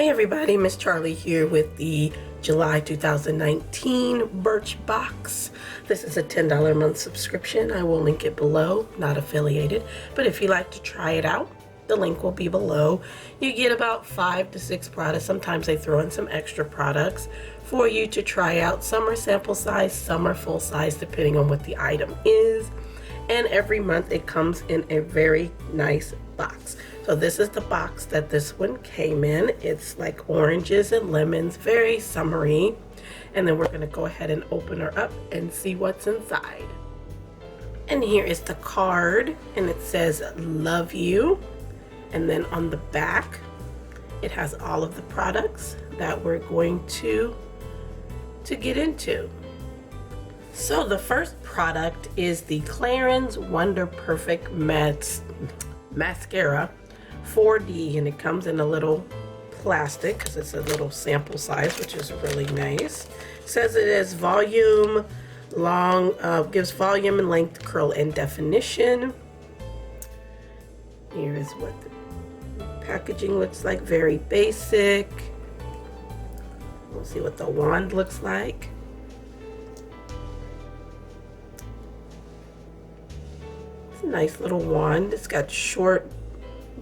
Hey everybody, Miss Charlie here with the July 2019 Birchbox. This is a $10 a month subscription. I will link it below, not affiliated, but if you like to try it out, the link will be below. You get about 5 to 6 products. Sometimes they throw in some extra products for you to try out. Some are sample size, some are full size, depending on what the item is. And every month it comes in a very nice box. So this is the box that this one came in. It's like oranges and lemons, very summery. And then we're gonna go ahead and open her up and see what's inside. And here is the card, and it says love you. And then on the back, it has all of the products that we're going to get into. So the first product is the Clarins Wonder Perfect Mascara 4D, and it comes in a little plastic because it's a little sample size, which is really nice. It says it is volume, gives volume and length, curl and definition. Here is what the packaging looks like, very basic. We'll see what the wand looks like. It's a nice little wand. It's got short,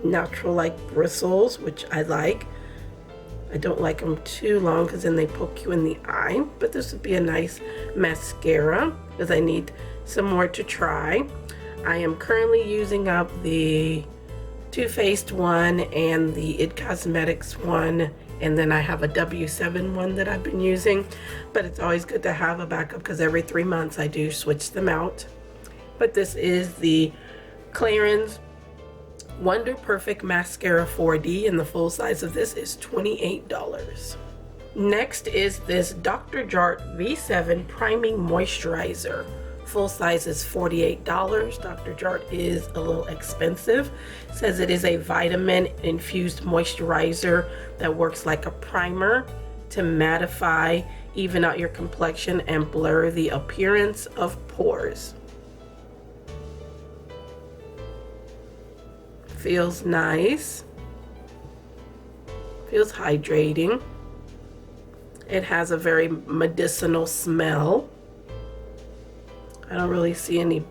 natural-like bristles, which I like. I don't like them too long because then they poke you in the eye, but this would be a nice mascara because I need some more to try. I am currently using up the Too Faced one and the It Cosmetics one, and then I have a W7 one that I've been using, but it's always good to have a backup because every 3 months I do switch them out. But this is the Clarins Wonder Perfect Mascara 4D, and the full size of this is $28. Next is this Dr. Jart V7 Priming Moisturizer. Full size is $48. Dr. Jart is a little expensive. It says it is a vitamin infused moisturizer that works like a primer to mattify, even out your complexion, and blur the appearance of pores. Feels nice, feels hydrating. It has a very medicinal smell. I don't really see any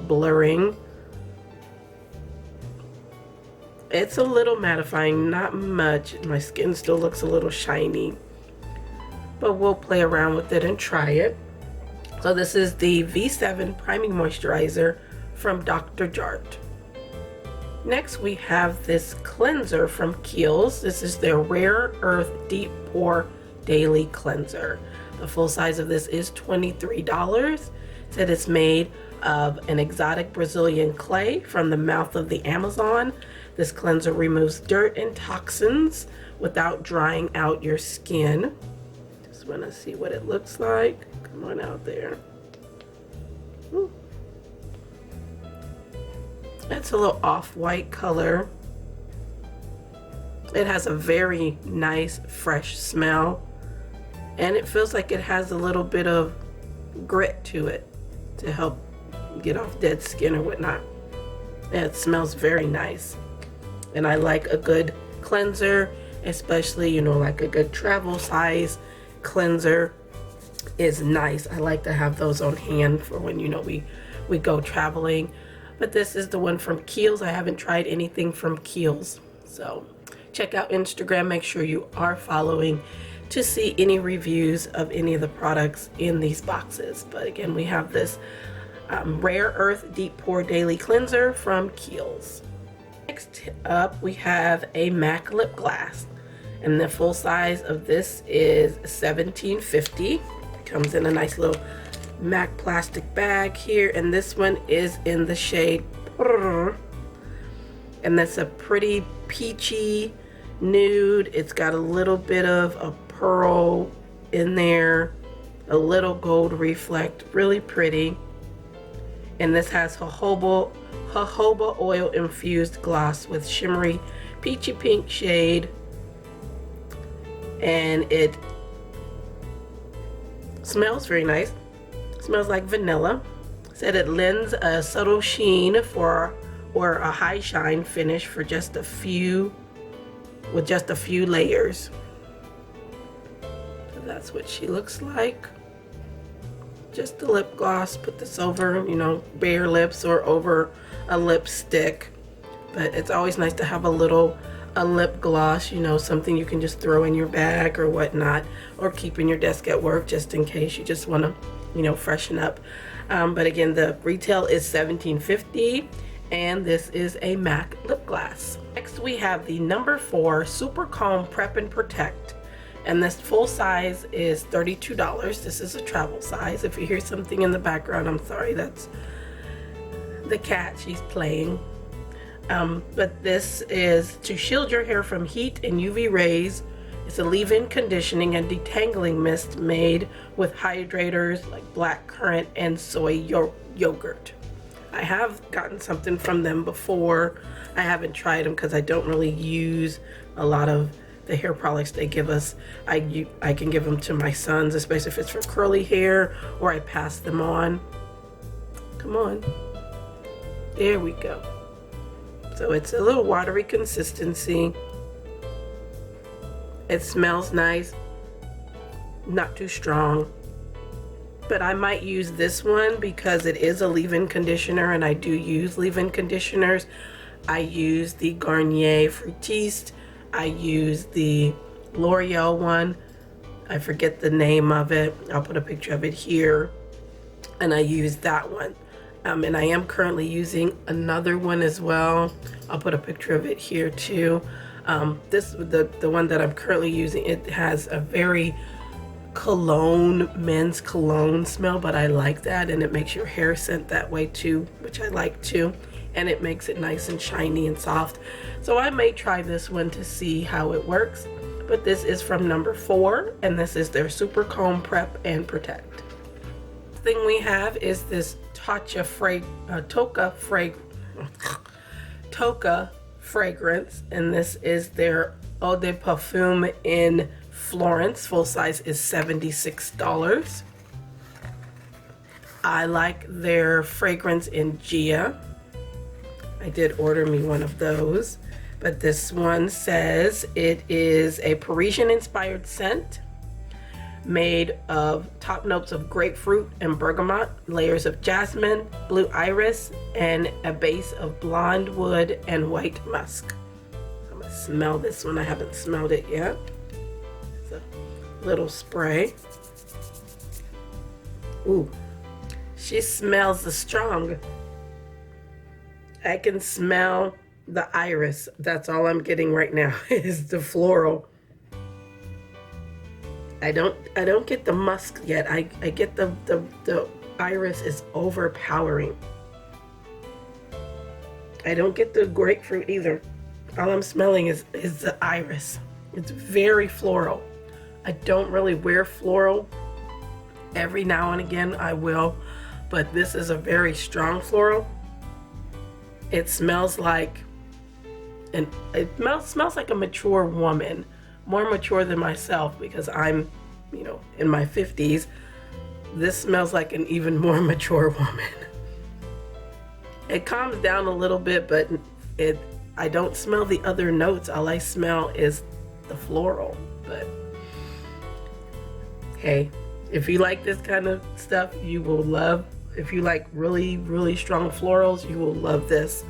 blurring. It's a little mattifying, not much. My skin still looks a little shiny, but we'll play around with it and try it. So this is the V7 Priming Moisturizer from Dr. Jart. Next we have this cleanser from Kiehls. This is their Rare Earth Deep Pore Daily Cleanser. The full size of this is $23. It said it's made of an exotic Brazilian clay from the mouth of the Amazon. This cleanser removes dirt and toxins without drying out your skin. Just want to see what it looks like. Come on out there. Ooh. It's a little off-white color. It has a very nice, fresh smell. And it feels like it has a little bit of grit to it to help get off dead skin or whatnot. And it smells very nice. And I like a good cleanser, especially, you know, like a good travel size cleanser is nice. I like to have those on hand for when, you know, we go traveling. But this is the one from Kiehls. I haven't tried anything from Kiehls. So check out Instagram. Make sure you are following to see any reviews of any of the products in these boxes. But again, we have this Rare Earth Deep Pore Daily Cleanser from Kiehls. Next up, we have a MAC lip gloss. And the full size of this is $17.50. Comes in a nice little MAC plastic bag here, and this one is in the shade Purr. And that's a pretty peachy nude. It's got a little bit of a pearl in there, a little gold reflect, really pretty. And this has jojoba oil infused gloss with shimmery peachy pink shade, and it smells very nice. Smells like vanilla. Said it lends a subtle sheen or a high shine finish for just a few with just a few layers. So that's what she looks like. Just the lip gloss. Put this over, you know, bare lips or over a lipstick. But it's always nice to have a lip gloss, you know, something you can just throw in your bag or whatnot, or keep in your desk at work just in case you just want to, you know, freshen up. But again, the retail is $17.50, and this is a MAC lip gloss. Next we have the number 4 Super Calm Prep and Protect, and this full size is $32. This is a travel size. If you hear something in the background, I'm sorry, that's the cat, she's playing. But this is to shield your hair from heat and UV rays. It's a leave-in conditioning and detangling mist made with hydrators like black currant and soy yogurt. I have gotten something from them before. I haven't tried them because I don't really use a lot of the hair products they give us. I can give them to my sons, especially if it's for curly hair, or I pass them on. Come on. There we go. So it's a little watery consistency. It smells nice, not too strong. But I might use this one because it is a leave-in conditioner, and I do use leave-in conditioners. I use the Garnier Fructiste. I use the L'Oreal one. I forget the name of it. I'll put a picture of it here. And I use that one. And I am currently using another one as well. I'll put a picture of it here too. The one that I'm currently using, it has a very men's cologne smell, but I like that, and it makes your hair scent that way too, which I like too, and it makes it nice and shiny and soft. So I may try this one to see how it works, but this is from number 4, and this is their Super Calm Prep and Protect. Thing we have is this Toca fragrance, and this is their Eau de Parfum in Florence. Full size is $76. I like their fragrance in Gia. I did order me one of those, but this one says it is a Parisian inspired scent made of top notes of grapefruit and bergamot, layers of jasmine, blue iris, and a base of blonde wood and white musk. I'm gonna smell this one. I haven't smelled it yet. It's a little spray. Ooh, she smells the strong. I can smell the iris. That's all I'm getting right now is the floral. I don't get the musk yet. I get the iris is overpowering. I don't get the grapefruit either. All I'm smelling is the iris. It's very floral. I don't really wear floral. Every now and again I will, but this is a very strong floral. It smells like, and it smells like a mature woman. More mature than myself because I'm, you know, in my 50s. This smells like an even more mature woman. It calms down a little bit, but I don't smell the other notes. All I smell is the floral. But hey, if you like this kind of stuff, you will love. If you like really, really strong florals, you will love this.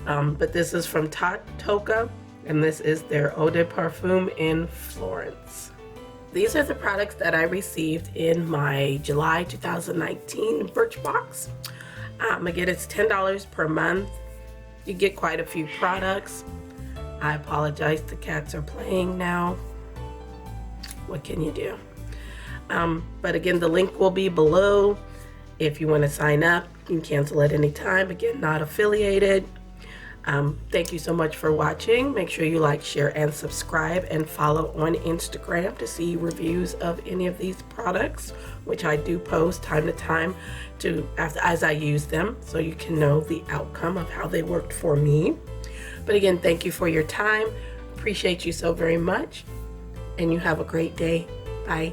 But this is from Toca. And this is their Eau de Parfum in Florence. These are the products that I received in my July 2019 Birchbox. Again, it's $10 per month. You get quite a few products. I apologize, the cats are playing now. What can you do? But again, the link will be below. If you want to sign up, you can cancel at any time. Again, not affiliated. Thank you so much for watching. Make sure you like, share, and subscribe, and follow on Instagram to see reviews of any of these products, which I do post time to time as I use them, so you can know the outcome of how they worked for me. But again, thank you for your time. Appreciate you so very much, and you have a great day. Bye.